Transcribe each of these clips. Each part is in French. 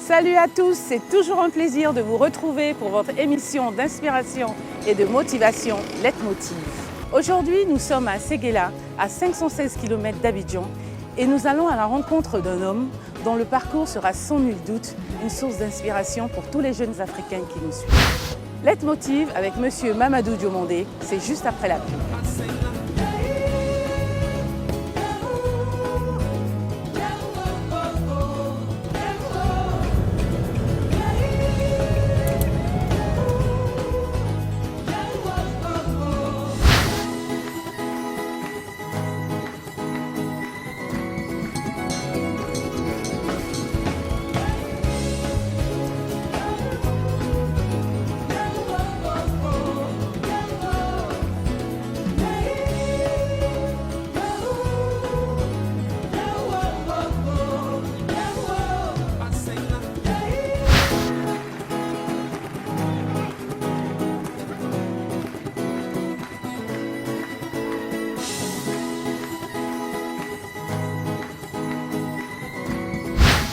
Salut à tous, c'est toujours un plaisir de vous retrouver pour votre émission d'inspiration et de motivation Leitmotiv. Aujourd'hui, nous sommes à Séguéla, à 516 km d'Abidjan, et nous allons à la rencontre d'un homme dont le parcours sera sans nul doute une source d'inspiration pour tous les jeunes Africains qui nous suivent. Leitmotiv avec Monsieur Mamadou Diomandé, c'est juste après la pub.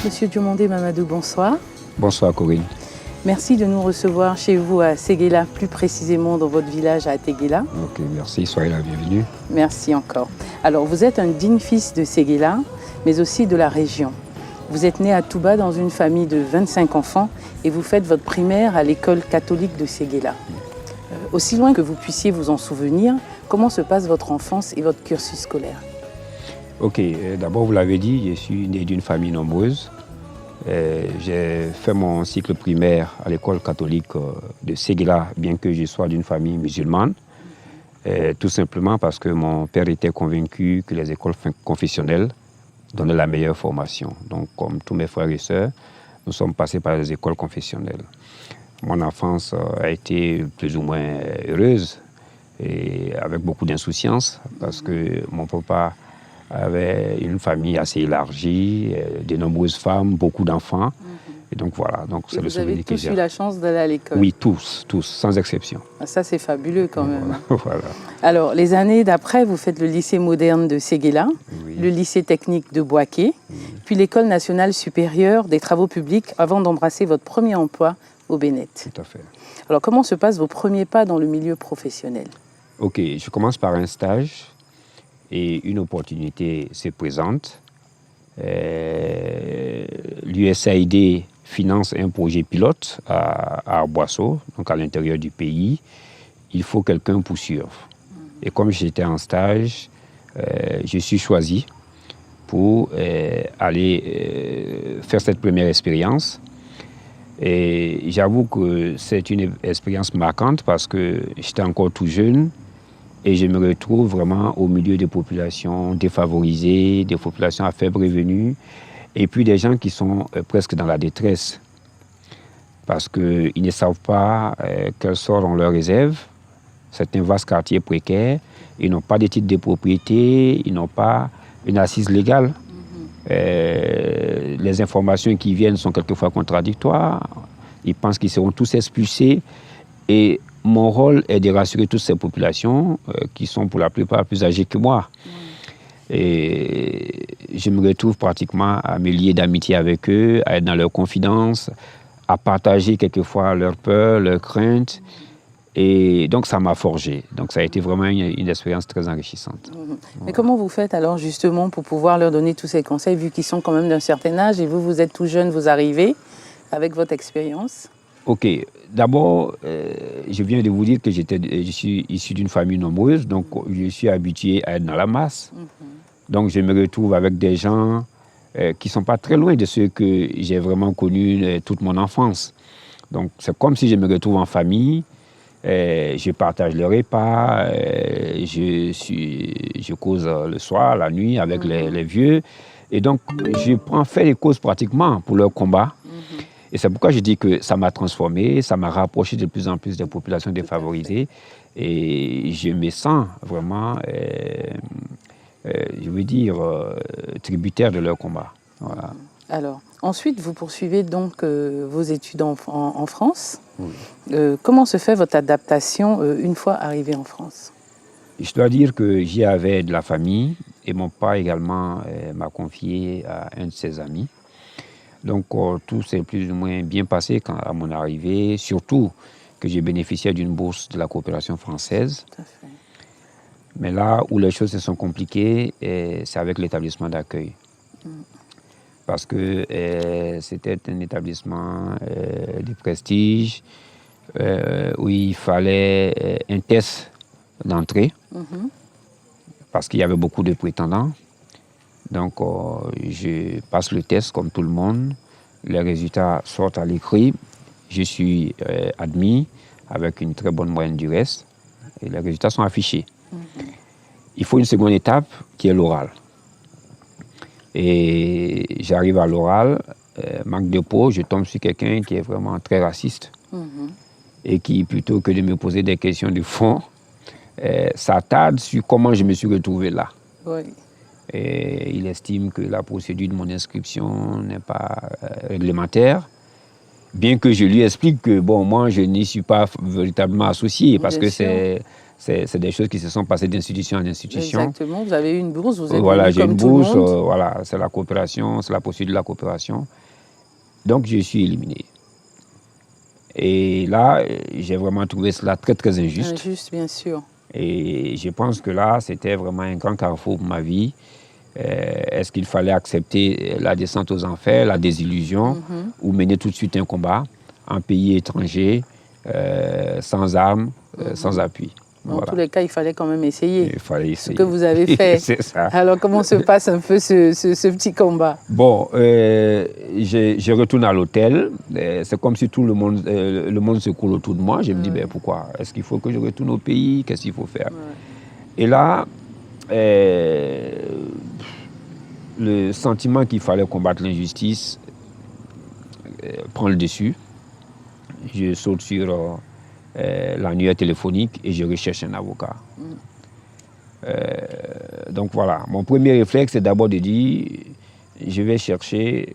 Monsieur Diomandé Mamadou, bonsoir. Bonsoir Corinne. Merci de nous recevoir chez vous à Séguéla, plus précisément dans votre village à Ateguela. Ok, merci, soyez la bienvenue. Merci encore. Alors, vous êtes un digne fils de Séguéla, mais aussi de la région. Vous êtes né à Touba dans une famille de 25 enfants et vous faites votre primaire à l'école catholique de Séguéla. Aussi loin que vous puissiez vous en souvenir, comment se passe votre enfance et votre cursus scolaire? Ok, d'abord vous l'avez dit, je suis né d'une famille nombreuse. J'ai fait mon cycle primaire à l'école catholique de Séguéla, bien que je sois d'une famille musulmane. Tout simplement parce que mon père était convaincu que les écoles confessionnelles donnaient la meilleure formation. Donc, comme tous mes frères et sœurs, nous sommes passés par les écoles confessionnelles. Mon enfance a été plus ou moins heureuse et avec beaucoup d'insouciance parce que mon papa avait une famille assez élargie, de nombreuses femmes, beaucoup d'enfants. Et donc voilà, donc c'est le souvenir que j'ai. Vous avez tous eu la chance d'aller à l'école? Oui, tous, sans exception. Ça, c'est fabuleux quand même. Voilà. Alors, les années d'après, vous faites le lycée moderne de Séguéla, oui, le lycée technique de Boaké, oui, puis l'école nationale supérieure des travaux publics avant d'embrasser votre premier emploi au Bénin. Tout à fait. Alors, comment se passent vos premiers pas dans le milieu professionnel? Ok, je commence par un stage et une opportunité se présente. L'USAID finance un projet pilote à Arboisseau, donc à l'intérieur du pays. Il faut quelqu'un pour suivre. Et comme j'étais en stage, je suis choisi pour aller faire cette première expérience. Et j'avoue que c'est une expérience marquante parce que j'étais encore tout jeune et je me retrouve vraiment au milieu des populations défavorisées, des populations à faible revenu, et puis des gens qui sont presque dans la détresse parce qu'ils ne savent pas quel sort on leur réserve. C'est un vaste quartier précaire, ils n'ont pas de titre de propriété, ils n'ont pas une assise légale. Les informations qui viennent sont quelquefois contradictoires, ils pensent qu'ils seront tous expulsés et mon rôle est de rassurer toutes ces populations qui sont pour la plupart plus âgées que moi. Et je me retrouve pratiquement à me lier d'amitié avec eux, à être dans leur confidence, à partager quelquefois leurs peurs, leurs craintes. Et donc ça m'a forgé. Donc ça a été vraiment une expérience très enrichissante. Mais comment vous faites alors justement pour pouvoir leur donner tous ces conseils, vu qu'ils sont quand même d'un certain âge et vous, vous êtes tout jeune, vous arrivez avec votre expérience? Ok, d'abord, je viens de vous dire que je suis issu d'une famille nombreuse, donc je suis habitué à être dans la masse. Donc je me retrouve avec des gens qui ne sont pas très loin de ceux que j'ai vraiment connus toute mon enfance. Donc c'est comme si je me retrouve en famille, je partage les repas, je cause le soir, la nuit avec les vieux. Et donc je fais les causes pratiquement pour leur combat. Et c'est pourquoi je dis que ça m'a transformé, ça m'a rapproché de plus en plus des populations défavorisées. Et je me sens vraiment, je veux dire, tributaire de leur combat. Voilà. Alors, ensuite, vous poursuivez donc vos études en France. Oui. Comment se fait votre adaptation une fois arrivé en France? Je dois dire que j'y avais de la famille et mon père également m'a confié à un de ses amis. Donc, tout s'est plus ou moins bien passé à mon arrivée, surtout que j'ai bénéficié d'une bourse de la coopération française. Tout à fait. Mais là où les choses se sont compliquées, c'est avec l'établissement d'accueil. Parce que c'était un établissement de prestige où il fallait un test d'entrée parce qu'il y avait beaucoup de prétendants. Donc, je passe le test comme tout le monde. Les résultats sortent à l'écrit. Je suis admis avec une très bonne moyenne du reste. Et les résultats sont affichés. Il faut une seconde étape qui est l'oral. Et j'arrive à l'oral, manque de peau, je tombe sur quelqu'un qui est vraiment très raciste. Et qui, plutôt que de me poser des questions de fond, s'attarde sur comment je me suis retrouvé là. Oui. Et il estime que la procédure de mon inscription n'est pas réglementaire. Bien que je lui explique que, bon, moi, je n'y suis pas véritablement associé parce que c'est des choses qui se sont passées d'institution en institution. Exactement, vous avez eu une bourse, vous êtes voilà, venu j'ai comme une tout bourse, le monde. voilà, c'est la coopération, c'est la procédure de la coopération. Donc, je suis éliminé. Et là, j'ai vraiment trouvé cela très, très injuste. Injuste, bien sûr. Et je pense que là, c'était vraiment un grand carrefour pour ma vie. Est-ce qu'il fallait accepter la descente aux enfers, la désillusion, ou mener tout de suite un combat en pays étranger, sans armes, sans appui? Dans tous les cas, il fallait quand même essayer. Il fallait essayer. Ce que vous avez fait. C'est ça. Alors, comment se passe un peu ce petit combat? Bon, je retourne à l'hôtel. C'est comme si tout le monde se coule autour de moi. Je me dis, ben, pourquoi? Est-ce qu'il faut que je retourne au pays? Qu'est-ce qu'il faut faire? Et là, le sentiment qu'il fallait combattre l'injustice prend le dessus. Je saute sur l'annuaire téléphonique et je recherche un avocat. Donc voilà, mon premier réflexe, c'est d'abord de dire, je vais chercher,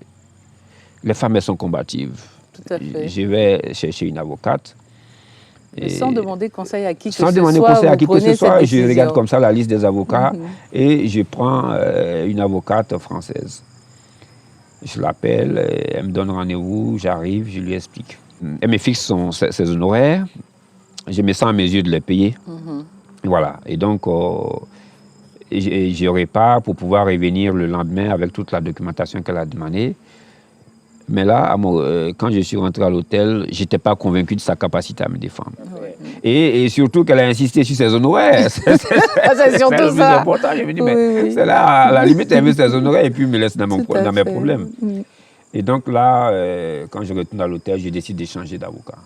les femmes, elles sont combatives. Tout à fait. Je vais chercher une avocate. Et sans demander conseil à qui que ce soit. Sans demander conseil à qui que ce soit, je regarde comme ça la liste des avocats et je prends une avocate française. Je l'appelle, elle me donne rendez-vous, j'arrive, je lui explique. Elle me fixe ses honoraires, je me sens à mes yeux de les payer. Voilà, et donc je repars pour pouvoir revenir le lendemain avec toute la documentation qu'elle a demandée. Mais là, quand je suis rentré à l'hôtel, je n'étais pas convaincu de sa capacité à me défendre. Et surtout qu'elle a insisté sur ses honoraires. C'est surtout le plus important. Je me dis, mais c'est là, à la limite, elle veut ses honoraires et puis me laisse dans mes problèmes. Et donc là, quand je retourne à l'hôtel, je décide de changer d'avocat.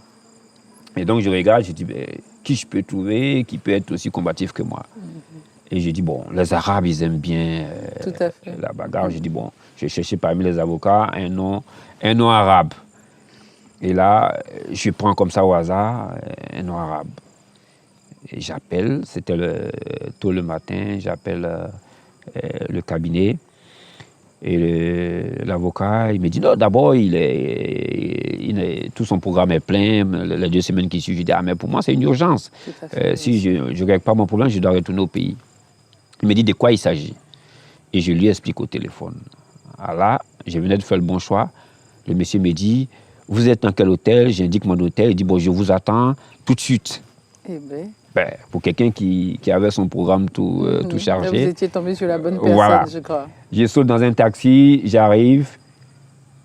Et donc je regarde, je dis, ben, qui je peux trouver, qui peut être aussi combatif que moi. Et je dis, bon, les Arabes, ils aiment bien la bagarre. Je dis, bon, je cherchais parmi les avocats un nom arabe. Et là, je prends comme ça au hasard un nom arabe. Et j'appelle, c'était tôt le matin, j'appelle le cabinet. Et l'avocat, il me dit, non, d'abord, tout son programme est plein, les 2 semaines qui suivent. Je dis, ah, mais pour moi, c'est une urgence. Si je ne règle pas mon problème, je dois retourner au pays. Il me dit de quoi il s'agit. Et je lui explique au téléphone. Alors là, je venais de faire le bon choix. Le monsieur me dit, vous êtes dans quel hôtel? J'indique mon hôtel. Il dit, bon, je vous attends tout de suite. Eh bien. Ben, pour quelqu'un qui avait son programme tout chargé. Vous étiez tombé sur la bonne personne, voilà. Je crois. Je saute dans un taxi, j'arrive.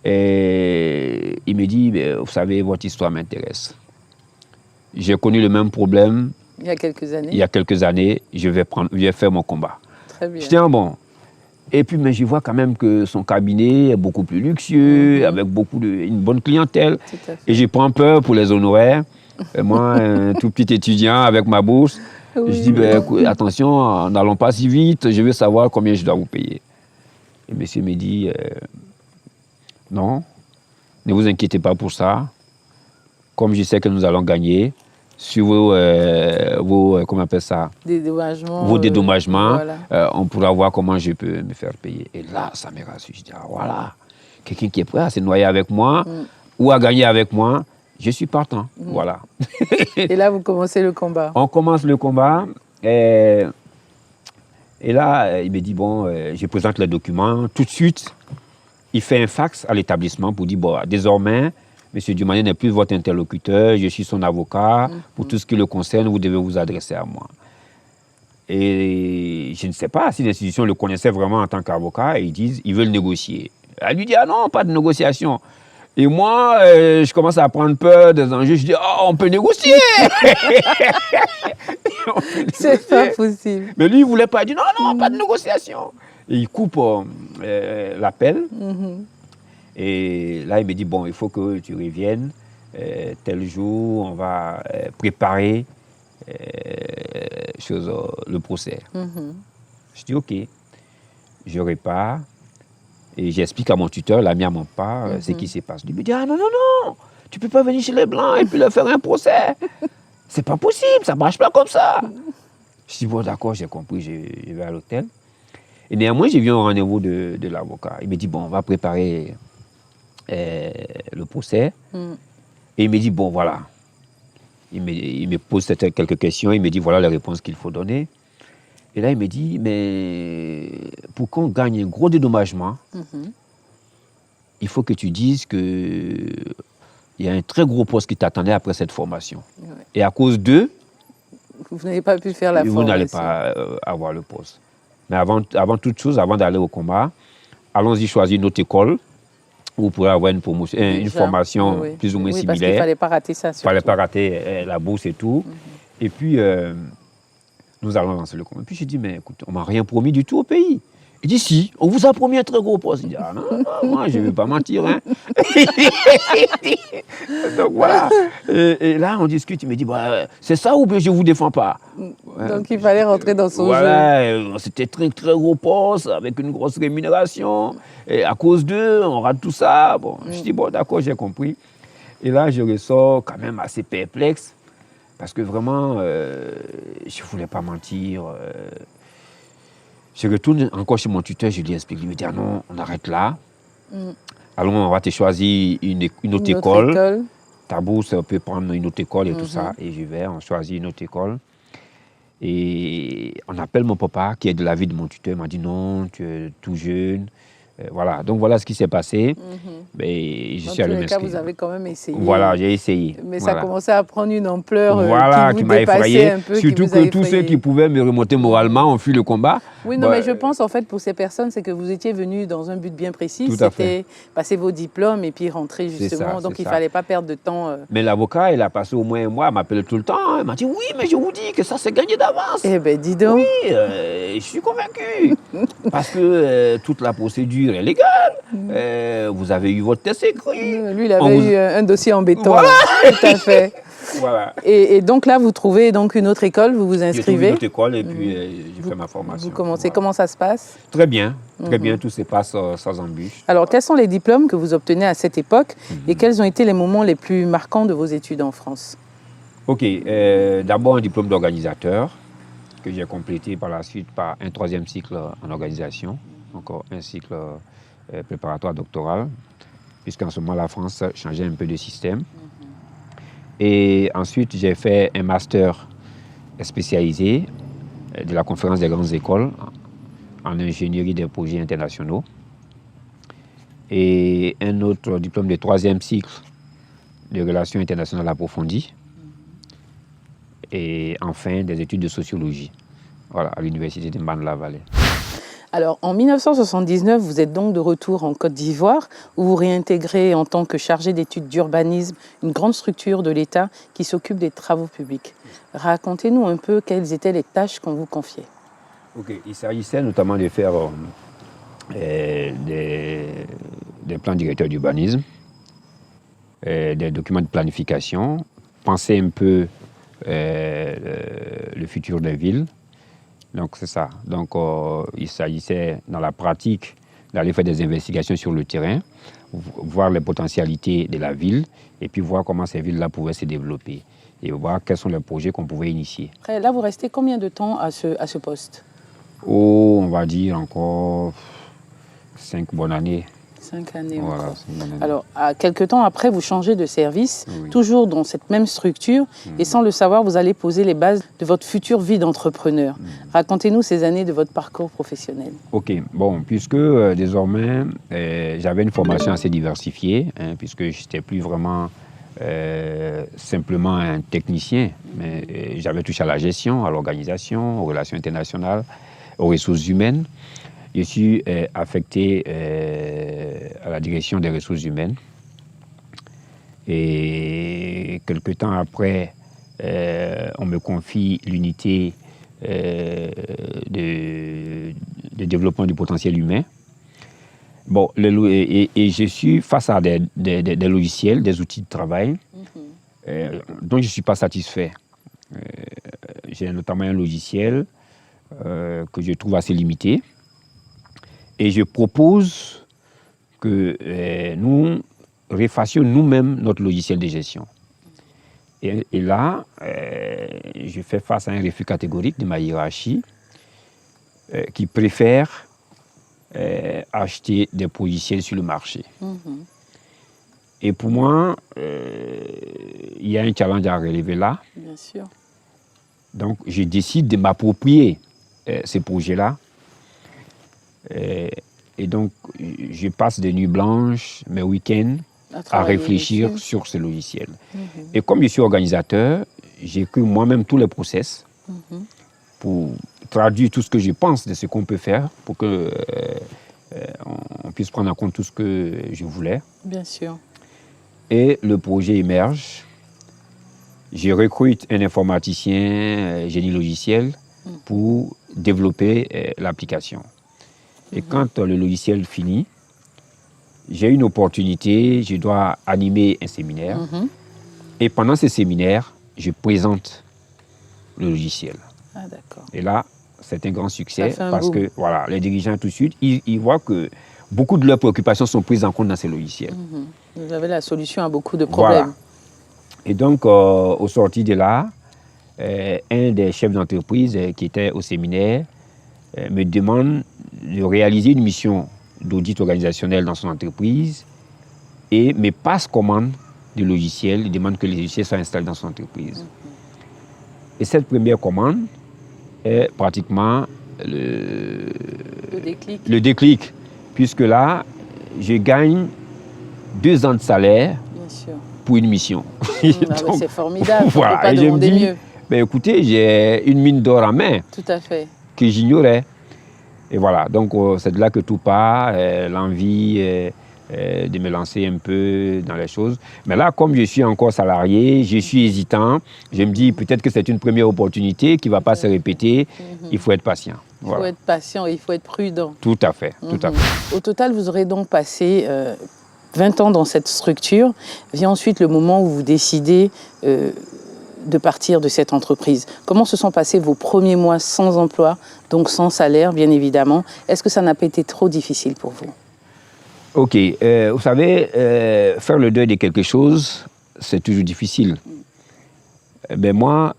Et il me dit, ben, vous savez, votre histoire m'intéresse. J'ai connu le même problème. Il y a quelques années. Il y a quelques années, je vais faire mon combat. Très bien. J'étais en bon. Et puis, mais je vois quand même que son cabinet est beaucoup plus luxueux, avec une bonne clientèle. Tout à fait. Et je prends peur pour les honoraires. Et moi, un tout petit étudiant avec ma bourse, je dis, ben, attention, n'allons pas si vite, je veux savoir combien je dois vous payer. Et monsieur me dit, non, ne vous inquiétez pas pour ça. Comme je sais que nous allons gagner, sur vos comment on appelle ça? Dédommagements. Vos dédommagements, Voilà. on pourra voir comment je peux me faire payer. Et là, ça me rassure. Je dis, ah, voilà, quelqu'un qui est prêt à se noyer avec moi ou à gagner avec moi, je suis partant. Voilà. Et là, vous commencez le combat. On commence le combat. Et là, il me dit, bon, je présente les documents tout de suite. il fait un fax à l'établissement pour dire, bon, désormais, M. Dumanier n'est plus votre interlocuteur, je suis son avocat, pour tout ce qui le concerne, vous devez vous adresser à moi. Et je ne sais pas si l'institution le connaissait vraiment en tant qu'avocat, et ils veulent négocier. Elle lui dit, ah non, pas de négociation. Et moi, je commence à prendre peur des enjeux. Je dis, oh, on peut négocier. C'est pas possible. Mais lui, il ne voulait pas. Il dit, non, non, pas de négociation. Et il coupe l'appel. Et là, il me dit, bon, il faut que tu reviennes. Tel jour, on va préparer le procès. Je dis, OK. Je repars. Et j'explique à mon tuteur, l'ami à mon père, ce qui se passe. Il me dit, ah non, non, non, tu ne peux pas venir chez les Blancs et puis leur faire un procès. C'est pas possible, ça ne marche pas comme ça. Je dis, bon, d'accord, j'ai compris, je vais à l'hôtel. Et néanmoins, j'ai vu un rendez-vous de l'avocat. Il me dit, bon, on va préparer le procès. Et il me dit, bon, voilà. Il me pose quelques questions, il me dit, voilà les réponses qu'il faut donner. Et là, il me dit, mais pour qu'on gagne un gros dédommagement, il faut que tu dises qu'il y a un très gros poste qui t'attendait après cette formation. Et à cause d'eux, vous n'avez pas pu faire la formation. Vous n'allez pas avoir le poste. Mais avant toute chose, avant d'aller au combat, allons-y choisir une autre école où vous pourrez avoir une formation plus ou moins similaire. Parce qu'il ne fallait pas rater ça. Il ne fallait pas rater la bourse et tout. Et puis, nous allons lancer le combat. Et puis, je dis, mais écoute, on ne m'a rien promis du tout au pays. Il dit, si, on vous a promis un très gros poste. Il dit, ah non, non moi, je ne vais pas mentir. Hein. Donc, voilà. Et là, on discute. Il me dit, bah, c'est ça ou bien je ne vous défends pas. Donc, il fallait rentrer dans son jeu. Voilà, c'était très, très gros poste, avec une grosse rémunération. Et à cause d'eux, on rate tout ça. Bon, je dis, bon, d'accord, j'ai compris. Et là, je ressors quand même assez perplexe. Parce que vraiment, je ne voulais pas mentir. Je retourne encore chez mon tuteur, je lui explique. Il me dit, ah non, on arrête là. Allons, on va te choisir une autre école. Ta bourse, on peut prendre une autre école et tout ça. Et je vais, on choisit une autre école. Et on appelle mon papa, qui est de la vie de mon tuteur. Il m'a dit, non, tu es tout jeune. Voilà, donc voilà ce qui s'est passé. Mais je suis allé m'inscrire. Vous avez quand même essayé. Voilà, j'ai essayé. Mais ça commençait à prendre une ampleur qui m'a effrayé. Surtout que tous ceux qui pouvaient me remonter moralement ont fui le combat. Oui, non, mais je pense en fait pour ces personnes, c'est que vous étiez venus dans un but bien précis. C'était passer vos diplômes et puis rentrer justement. Donc il ne fallait pas perdre de temps. Mais l'avocat, il a passé au moins un mois, il m'appelait tout le temps. Il m'a dit, oui, mais je vous dis que ça c'est gagné d'avance. Eh bien, dis donc. Oui, je suis convaincu. Parce que toute la procédure est légale. Vous avez eu votre test écrit. Lui, il avait eu un dossier en béton. Voilà. Tout à fait. Voilà. Et donc là, vous trouvez donc une autre école, vous vous inscrivez. J'ai trouvé une autre école et puis j'ai fait ma formation. Vous commencez, comment ça se passe? Très bien, tout se passe sans embûche. Alors, quels sont les diplômes que vous obtenez à cette époque et quels ont été les moments les plus marquants de vos études en France? Ok, d'abord un diplôme d'organisateur que j'ai complété par la suite par un 3e cycle en organisation, encore un cycle préparatoire doctoral, puisqu'en ce moment la France changeait un peu de système. Et ensuite, j'ai fait un master spécialisé de la conférence des grandes écoles en ingénierie des projets internationaux. Et un autre diplôme de 3e cycle de relations internationales approfondies. Et enfin, des études de sociologie, voilà, à l'université de Mbane-la-Vallée. Alors, en 1979, vous êtes donc de retour en Côte d'Ivoire, où vous réintégrez en tant que chargé d'études d'urbanisme une grande structure de l'État qui s'occupe des travaux publics. Racontez-nous un peu quelles étaient les tâches qu'on vous confiait. Ok, il s'agissait notamment de faire des plans directeurs d'urbanisme, des documents de planification, penser un peu le futur des villes. Donc c'est ça. Donc il s'agissait dans la pratique d'aller faire des investigations sur le terrain, voir les potentialités de la ville et puis voir comment ces villes-là pouvaient se développer et voir quels sont les projets qu'on pouvait initier. Après, là, vous restez combien de temps à ce poste? Oh, on va dire encore 5 bonnes années. 5 années Voilà, encore. c'est une bonne année. Alors, à quelques temps après, vous changez de service, Oui. toujours dans cette même structure, et sans le savoir, vous allez poser les bases de votre future vie d'entrepreneur. Racontez-nous ces années de votre parcours professionnel. Ok, bon, puisque désormais, j'avais une formation assez diversifiée, hein, puisque je n'étais plus vraiment simplement un technicien, mais j'avais touché à la gestion, à l'organisation, aux relations internationales, aux ressources humaines. Je suis affecté à la direction des ressources humaines. Et quelque temps après, on me confie l'unité de développement du potentiel humain. Bon, et je suis face à des logiciels, des outils de travail dont je ne suis pas satisfait. J'ai notamment un logiciel que je trouve assez limité. Et je propose que nous refassions nous-mêmes notre logiciel de gestion. Et là, je fais face à un refus catégorique de ma hiérarchie qui préfère acheter des logiciels sur le marché. Et pour moi, il y a un challenge à relever là. Bien sûr. Donc, je décide de m'approprier ces projets-là. Et donc, je passe des nuits blanches, mes week-ends, à réfléchir sur ce logiciel. Et comme je suis organisateur, j'écris moi-même tous les process pour traduire tout ce que je pense de ce qu'on peut faire pour que on puisse prendre en compte tout ce que je voulais. Bien sûr. Et le projet émerge. Je recrute un informaticien génie logiciel pour développer l'application. Et quand le logiciel finit, j'ai une opportunité, je dois animer un séminaire. Et pendant ce séminaire, je présente le logiciel. Ah, d'accord. Et là, c'est un grand succès parce boom. que voilà, les dirigeants tout de suite, ils voient que beaucoup de leurs préoccupations sont prises en compte dans ces logiciels. Vous avez la solution à beaucoup de problèmes. Voilà. Et donc, au sorti de là, un des chefs d'entreprise qui était au séminaire me demande de réaliser une mission d'audit organisationnel dans son entreprise et me passe commande du logiciel. Il demande que le logiciel soit installé dans son entreprise. Et cette première commande est pratiquement le déclic, puisque là, je gagne 2 ans de salaire pour une mission. C'est formidable, voilà. On ne peut pas demander mieux. Ben, écoutez, j'ai une mine d'or en main. Tout à fait. Que j'ignorais. Et voilà, donc c'est de là que tout part, l'envie de me lancer un peu dans les choses. Mais là, comme je suis encore salarié, je suis hésitant, je me dis peut-être que c'est une première opportunité qui ne va pas se répéter, il faut être patient. Il faut être patient, il faut être prudent. Tout à fait, tout à fait. Au total, vous aurez donc passé 20 ans dans cette structure. Vient ensuite le moment où vous décidez de partir de cette entreprise. Comment se sont passés vos premiers mois sans emploi, donc sans salaire, bien évidemment? Est-ce que ça n'a pas été trop difficile pour vous? Ok, vous savez, faire le deuil de quelque chose, c'est toujours difficile. Mais moi,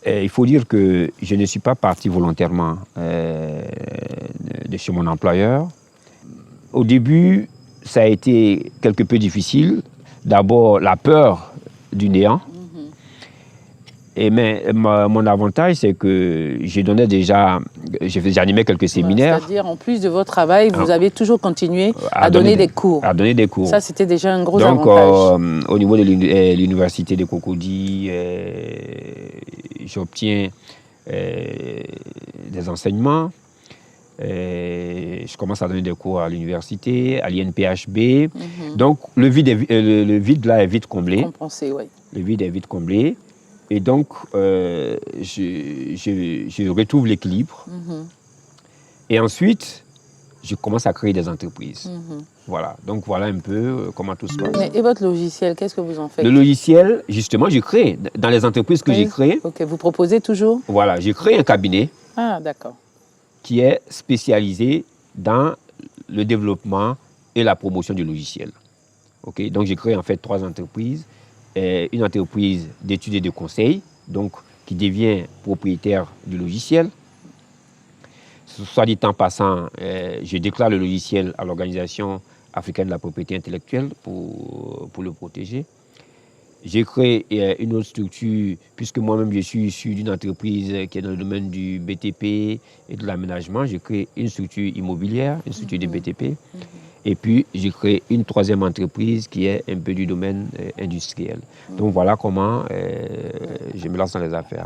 il faut dire que je ne suis pas parti volontairement de chez mon employeur. Au début, ça a été quelque peu difficile. D'abord, la peur du néant. Mais mon avantage, c'est que j'animais quelques séminaires. C'est-à-dire, en plus de votre travail, vous avez toujours continué à donner des cours. À donner des cours. Ça, c'était déjà un gros avantage. Donc, au niveau de l'université de Cocody, j'obtiens des enseignements. Je commence à donner des cours à l'université, à l'INPHB. Donc, le vide là est vite comblé. Compensé, oui. Le vide est vite comblé. Et donc, je retrouve l'équilibre. Et ensuite, je commence à créer des entreprises. Voilà. Donc, voilà un peu comment tout se passe. Et votre logiciel, qu'est-ce que vous en faites? Le logiciel, justement, je crée. Dans les entreprises que j'ai créées. Ok, vous proposez toujours? Voilà, j'ai créé un cabinet. Ah, d'accord. Qui est spécialisé dans le développement et la promotion du logiciel. Okay? Donc, j'ai créé en fait 3 entreprises. Une entreprise d'études et de conseil, donc qui devient propriétaire du logiciel. Soit dit en passant, je déclare le logiciel à l'organisation africaine de la propriété intellectuelle pour le protéger. J'ai créé une autre structure, puisque moi-même je suis issu d'une entreprise qui est dans le domaine du BTP et de l'aménagement. J'ai créé une structure immobilière, une structure de BTP. Et puis j'ai créé une troisième entreprise qui est un peu du domaine industriel. Donc voilà comment je me lance dans les affaires.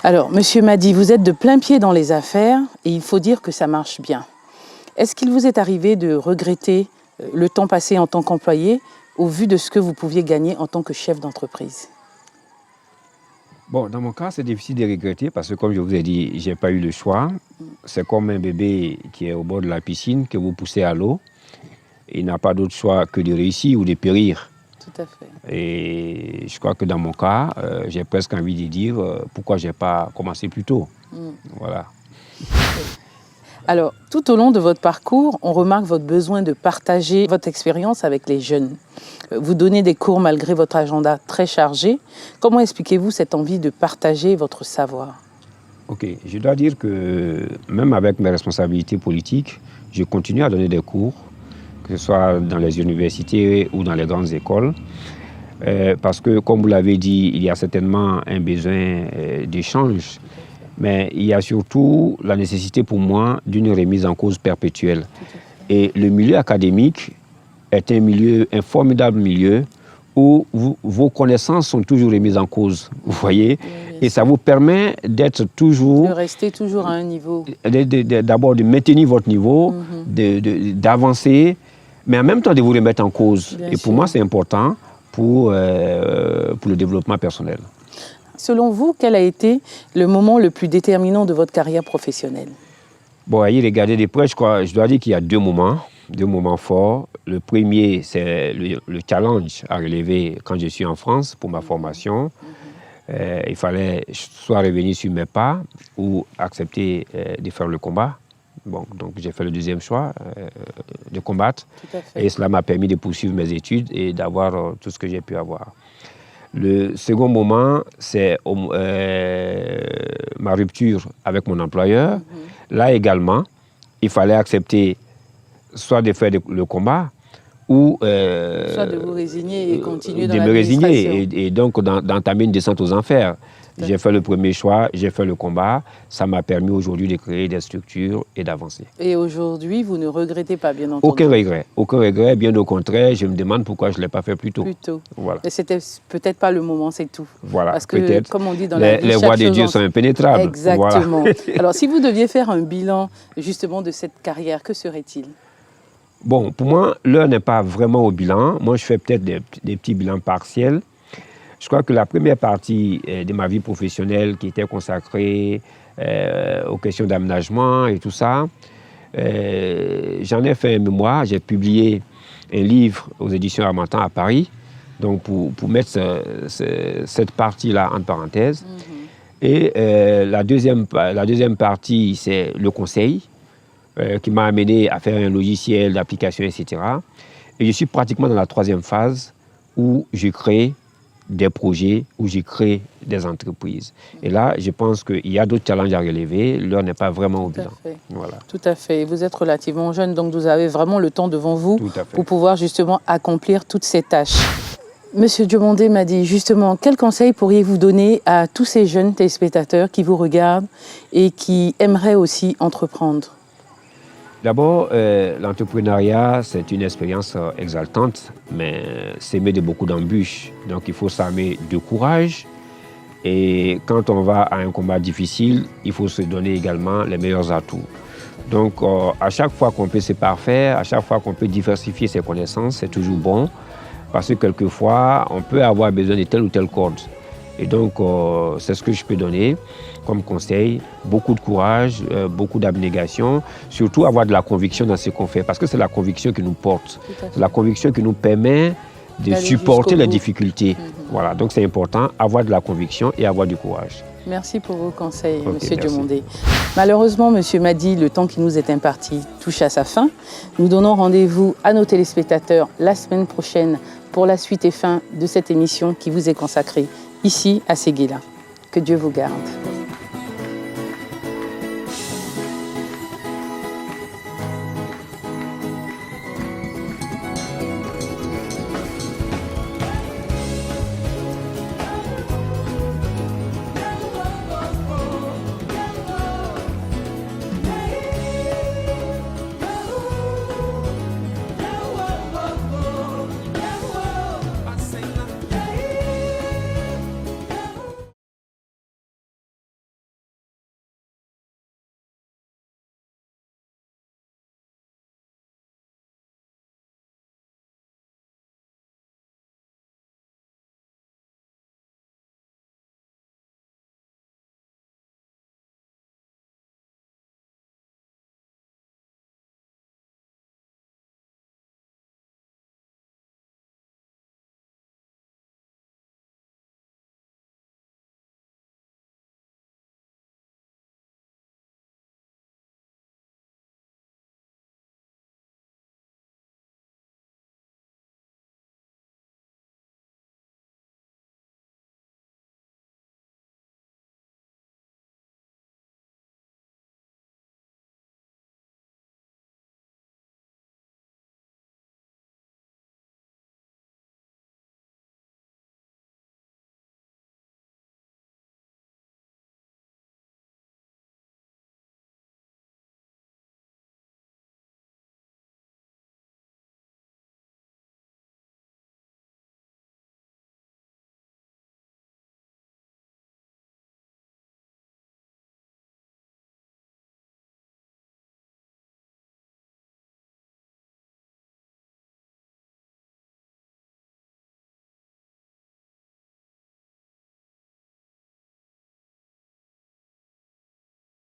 Alors, Monsieur Madi, vous êtes de plein pied dans les affaires et il faut dire que ça marche bien. Est-ce qu'il vous est arrivé de regretter le temps passé en tant qu'employé au vu de ce que vous pouviez gagner en tant que chef d'entreprise? Bon, dans mon cas, c'est difficile de regretter parce que, comme je vous ai dit, je n'ai pas eu le choix. C'est comme un bébé qui est au bord de la piscine, que vous poussez à l'eau. Il n'a pas d'autre choix que de réussir ou de périr. Tout à fait. Et je crois que dans mon cas, j'ai presque envie de dire pourquoi je n'ai pas commencé plus tôt. Voilà. Alors, tout au long de votre parcours, on remarque votre besoin de partager votre expérience avec les jeunes. Vous donnez des cours malgré votre agenda très chargé. Comment expliquez-vous cette envie de partager votre savoir? Ok, je dois dire que même avec mes responsabilités politiques, je continue à donner des cours, que ce soit dans les universités ou dans les grandes écoles. Parce que, comme vous l'avez dit, il y a certainement un besoin d'échange. Mais il y a surtout la nécessité pour moi d'une remise en cause perpétuelle. Et le milieu académique est un formidable milieu où vos connaissances sont toujours remises en cause, vous voyez. Et ça vous permet d'être toujours... De rester toujours à un niveau. D'abord de maintenir votre niveau, d'avancer, mais en même temps de vous remettre en cause. Bien et sûr. pour moi, c'est important pour le développement personnel. Selon vous, quel a été le moment le plus déterminant de votre carrière professionnelle? Bon, à y regarder de près, je dois dire qu'il y a deux moments forts. Le premier, c'est le challenge à relever quand je suis en France pour ma formation. Il fallait soit revenir sur mes pas ou accepter de faire le combat. Bon, donc j'ai fait le deuxième choix, de combattre. Tout à fait. Et cela m'a permis de poursuivre mes études et d'avoir tout ce que j'ai pu avoir. Le second moment, c'est ma rupture avec mon employeur. Là également, il fallait accepter soit de faire le combat ou... Soit de vous résigner et continuer dans de me résigner l'administration. et donc d'entamer une descente aux enfers. J'ai fait le premier choix, j'ai fait le combat. Ça m'a permis aujourd'hui de créer des structures et d'avancer. Et aujourd'hui, vous ne regrettez pas, bien entendu? Aucun regret, bien au contraire. Je me demande pourquoi je ne l'ai pas fait plus tôt. Plus tôt. Voilà. Mais c'était peut-être pas le moment, c'est tout. Voilà, Parce que, peut-être. comme on dit dans la vie, les chaque voies de chose Dieu en- sont impénétrables. Exactement. Voilà. Alors, si vous deviez faire un bilan, justement, de cette carrière, que serait-il? Bon, pour moi, l'heure n'est pas vraiment au bilan. Moi, je fais peut-être des petits bilans partiels. Je crois que la première partie de ma vie professionnelle qui était consacrée aux questions d'aménagement et tout ça, j'en ai fait un mémoire. J'ai publié un livre aux éditions Harmattan à Paris, donc pour mettre cette partie-là en parenthèse. Et la deuxième partie, c'est le conseil, qui m'a amené à faire un logiciel d'application, etc. Et je suis pratiquement dans la troisième phase où je crée des projets, où je crée des entreprises. Et là, je pense qu'il y a d'autres challenges à relever. L'heure n'est pas vraiment au bilan. fait. Voilà. Tout à fait. Vous êtes relativement jeune, donc vous avez vraiment le temps devant vous Tout à fait. pour pouvoir justement accomplir toutes ces tâches. Monsieur Diomandé m'a dit justement, quel conseil pourriez-vous donner à tous ces jeunes téléspectateurs qui vous regardent et qui aimeraient aussi entreprendre? D'abord, l'entrepreneuriat, c'est une expérience exaltante, mais s'aimer de beaucoup d'embûches. Donc, il faut s'armer de courage. Et quand on va à un combat difficile, il faut se donner également les meilleurs atouts. Donc, à chaque fois qu'on peut se parfaire, à chaque fois qu'on peut diversifier ses connaissances, c'est toujours bon. Parce que quelquefois, on peut avoir besoin de telle ou telle corde. Et donc, c'est ce que je peux donner comme conseil. Beaucoup de courage, beaucoup d'abnégation. Surtout avoir de la conviction dans ce qu'on fait. Parce que c'est la conviction qui nous porte. C'est la conviction qui nous permet de supporter les difficultés. Voilà, donc c'est important, avoir de la conviction et avoir du courage. Merci pour vos conseils, Ok, Monsieur merci. Diomandé. Malheureusement, Monsieur Madi, le temps qui nous est imparti touche à sa fin. Nous donnons rendez-vous à nos téléspectateurs la semaine prochaine pour la suite et fin de cette émission qui vous est consacrée ici à Séguéla. Que Dieu vous garde.